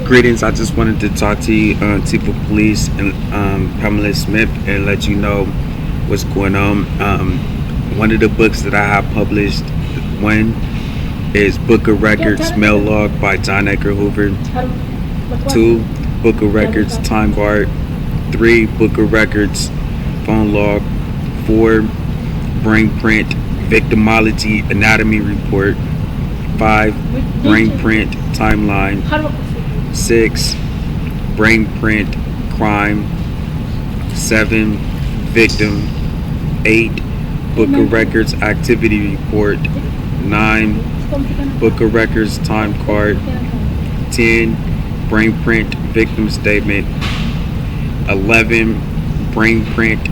Greetings. I just wanted to talk to you, Chief of Police and Pamela Smith, and let you know what's going on. One of the books that I have published, one is Book of Records Mail Log by John Edgar Hoover. 2, Book of Records Time Guard. 3, Book of Records Phone Log. 4, Brain Print Victimology Anatomy Report. 5, Brain Print Timeline. 6, Brain Print Crime. 7, Victim. 8, Book of Records Activity Report. 9, Book of Records Time Card. 10, Brain Print Victim Statement. 11, Brain Print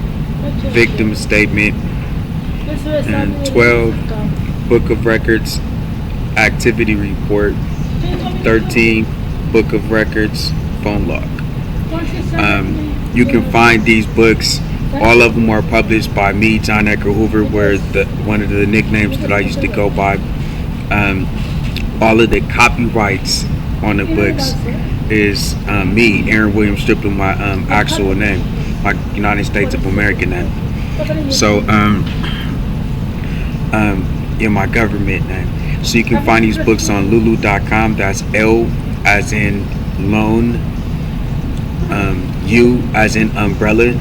Victim Statement. And 12, Book of Records Activity Report. 13, Book of Records Phone Log. You can find these books. All of them are published by me, John Edgar Hoover, where one of the nicknames that I used to go by. All of the copyrights on the books is me, Aaron William Strickland, my actual name, my United States of America name. So, my government name. So you can find these books on lulu.com. That's L as in loan, U as in umbrella,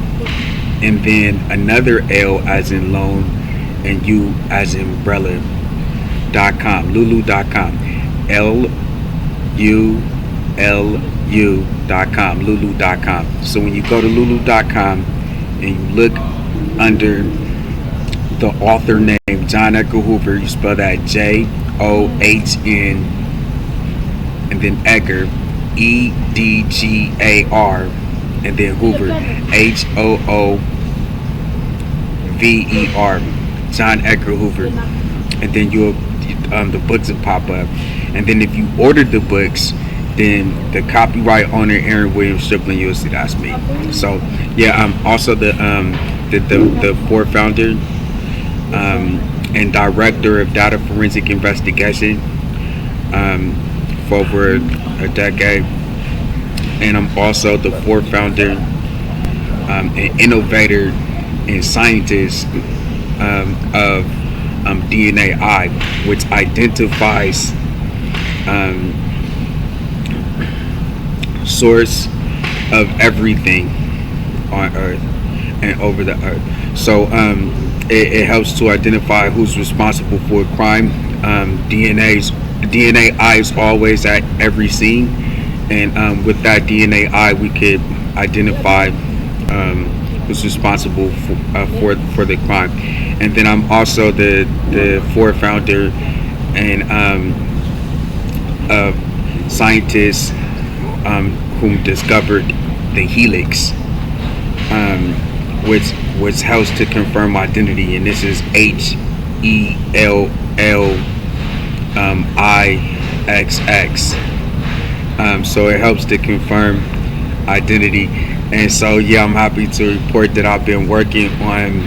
and then another L as in loan, and U as in umbrella.com. Lulu.com. LULU.com. Lulu.com. So when you go to lulu.com and you look under the author name John Edgar Hoover, you spell that JOHN and then Edgar, EDGAR, and then Hoover, HOOVER, John Edgar Hoover, and then the books will pop up. And then if you order the books, then the copyright owner, Aaron William Strickland, you'll see that's me. So yeah, I'm also the founder and director of data forensic investigation for over a decade, and I'm also the founder and innovator and scientist of DNAI, which identifies source of everything on Earth and over the Earth. So it helps to identify who's responsible for a crime. DNAI is always at every scene, and with that DNAI we could identify who's responsible for the crime. And then I'm also the founder and scientist who discovered the helix, which helps to confirm identity, and this is HELLIXX. So it helps to confirm identity. And so yeah, I'm happy to report that I've been working on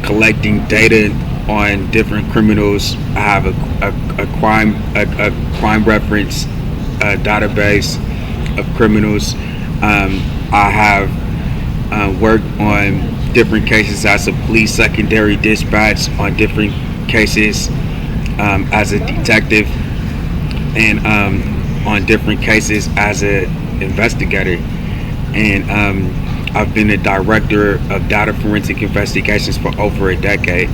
collecting data on different criminals. I have a crime reference database of criminals. I have worked on different cases as a police secondary dispatch on different cases as a detective, and on different cases as an investigator. And I've been a director of data forensic investigations for over a decade.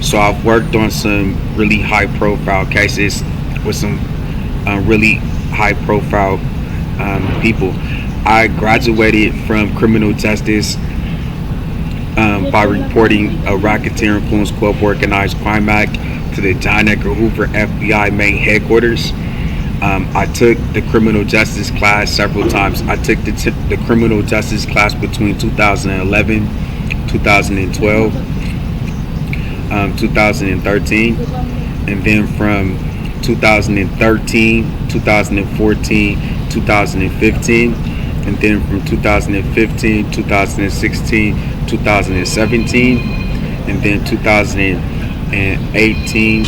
So I've worked on some really high profile cases with some really high profile people. I graduated from criminal justice by reporting a racketeer influence club organized crime act to the John Edgar Hoover FBI main headquarters. I took the criminal justice class several times. I took the criminal justice class between 2011, 2012, 2013, and then from 2013, 2014, 2015, and then from 2015, 2016, 2017, and then 2018,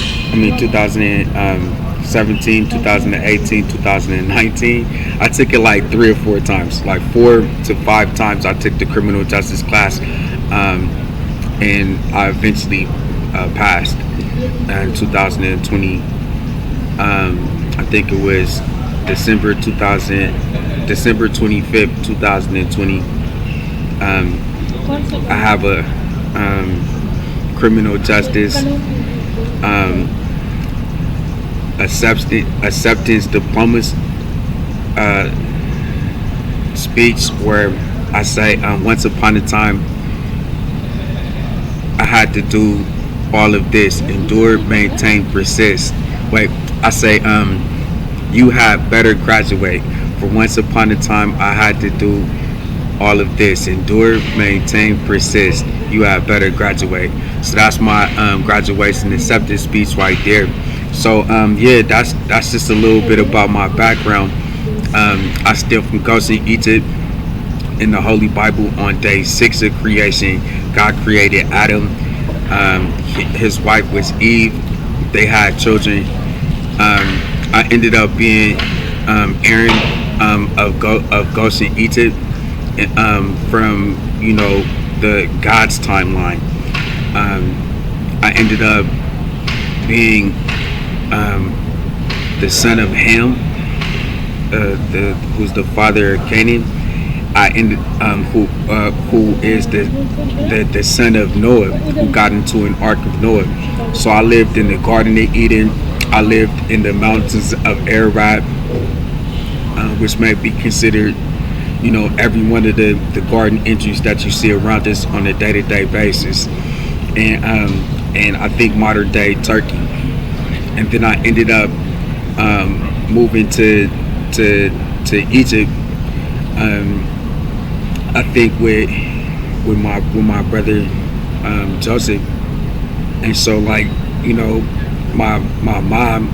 2017, 2017, 2018, 2019. I took it like 3 or 4 times, like 4 to 5 times. I took the criminal justice class, and I eventually passed in 2020. I think it was December 25th, 2020. I have a criminal justice acceptance diploma speech where I say, once upon a time I had to do all of this: endure, maintain, persist. Wait, I say, you had better graduate. For once upon a time I had to do all of this: endure, maintain, persist. You had better graduate. So that's my graduation acceptance speech right there. So yeah, that's just a little bit about my background. I steal from Goshen, Egypt. In the Holy Bible, on day 6 of creation, God created Adam. His wife was Eve. They had children. I ended up being Aaron of Goshen, Egypt, from the God's timeline. I ended up being the son of Ham, who's the father of Canaan. I ended who is the son of Noah, who got into an ark of Noah. So I lived in the Garden of Eden. I lived in the mountains of Ararat, which may be considered, every one of the garden entries that you see around us on a day-to-day basis, and I think modern day Turkey. And then I ended up moving to Egypt. I think with my brother Joseph, and so like my mom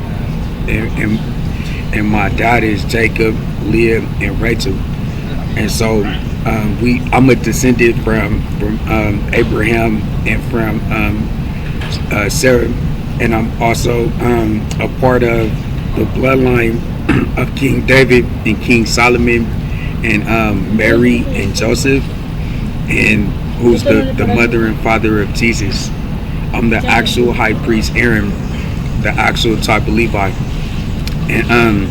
and my dad is Jacob, Leah, and Rachel, and so I'm a descendant from Abraham and from Sarah, and I'm also a part of the bloodline of King David and King Solomon, and Mary and Joseph, and who's the mother and father of Jesus. I'm the actual high priest Aaron, the actual type of Levi. And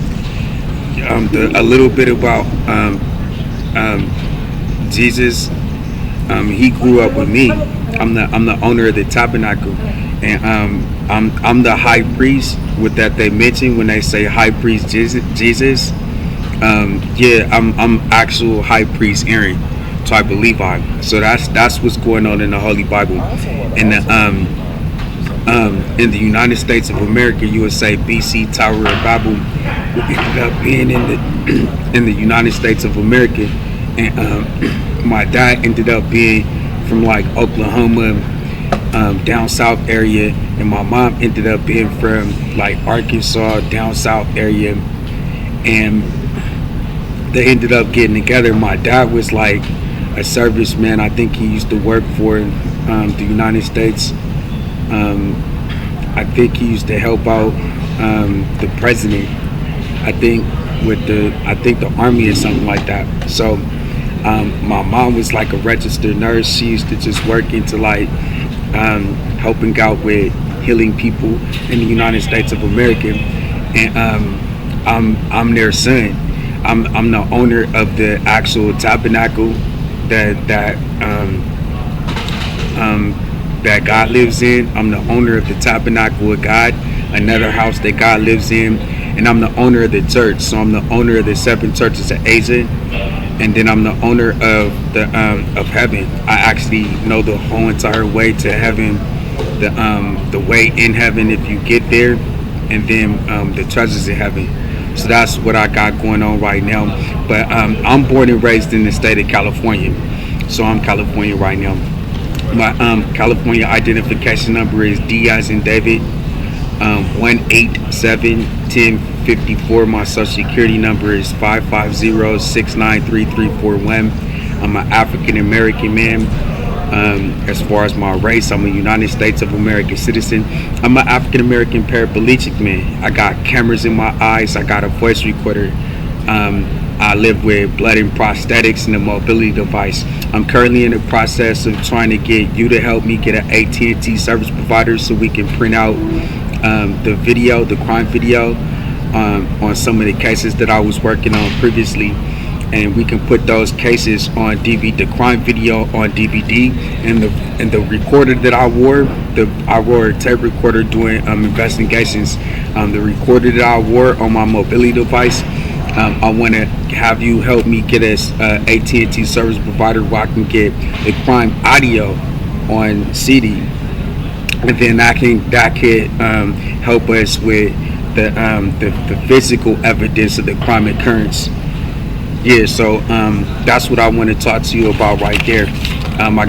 a little bit about Jesus. He grew up with me. I'm the owner of the tabernacle, and I'm the high priest. With that, they mention when they say high priest Jesus. Yeah, I'm actual high priest Aaron, type of Levi. So that's what's going on in the Holy Bible. And in the United States of America, you would say BC Tower of Babel, who ended up being in the United States of America. And my dad ended up being from like Oklahoma, down south area, and my mom ended up being from like Arkansas, down south area. And they ended up getting together. My dad was like a serviceman. I think he used to work for the United States. I think he used to help out the president. I think the army or something like that. So my mom was like a registered nurse. She used to just work into like helping out with healing people in the United States of America. And I'm their son. I'm the owner of the actual tabernacle that God lives in. I'm the owner of the tabernacle of God, another house that God lives in, and I'm the owner of the church. So I'm the owner of the 7 churches of Asia, and then I'm the owner of the of heaven. I actually know the whole entire way to heaven, the way in heaven if you get there, and then the treasures in heaven. So that's what I got going on right now. But I'm born and raised in the state of California, so I'm California right now. My California identification number is D as in David, 187-1054. My social security number is 550-693341. I'm an African American man. As far as my race, I'm a United States of American citizen. I'm an African American paraplegic man. I got cameras in my eyes. I got a voice recorder. I live with blood and prosthetics and a mobility device. I'm currently in the process of trying to get you to help me get an AT&T service provider so we can print out the crime video on some of the cases that I was working on previously, and we can put those cases on DVD, the crime video on DVD, and the recorder that I wore a tape recorder doing investigations. The recorder that I wore on my mobility device, I want to have you help me get us AT&T service provider where I can get the crime audio on CD, and then that could help us with the physical evidence of the crime occurrence. Yeah, so that's what I want to talk to you about right there. I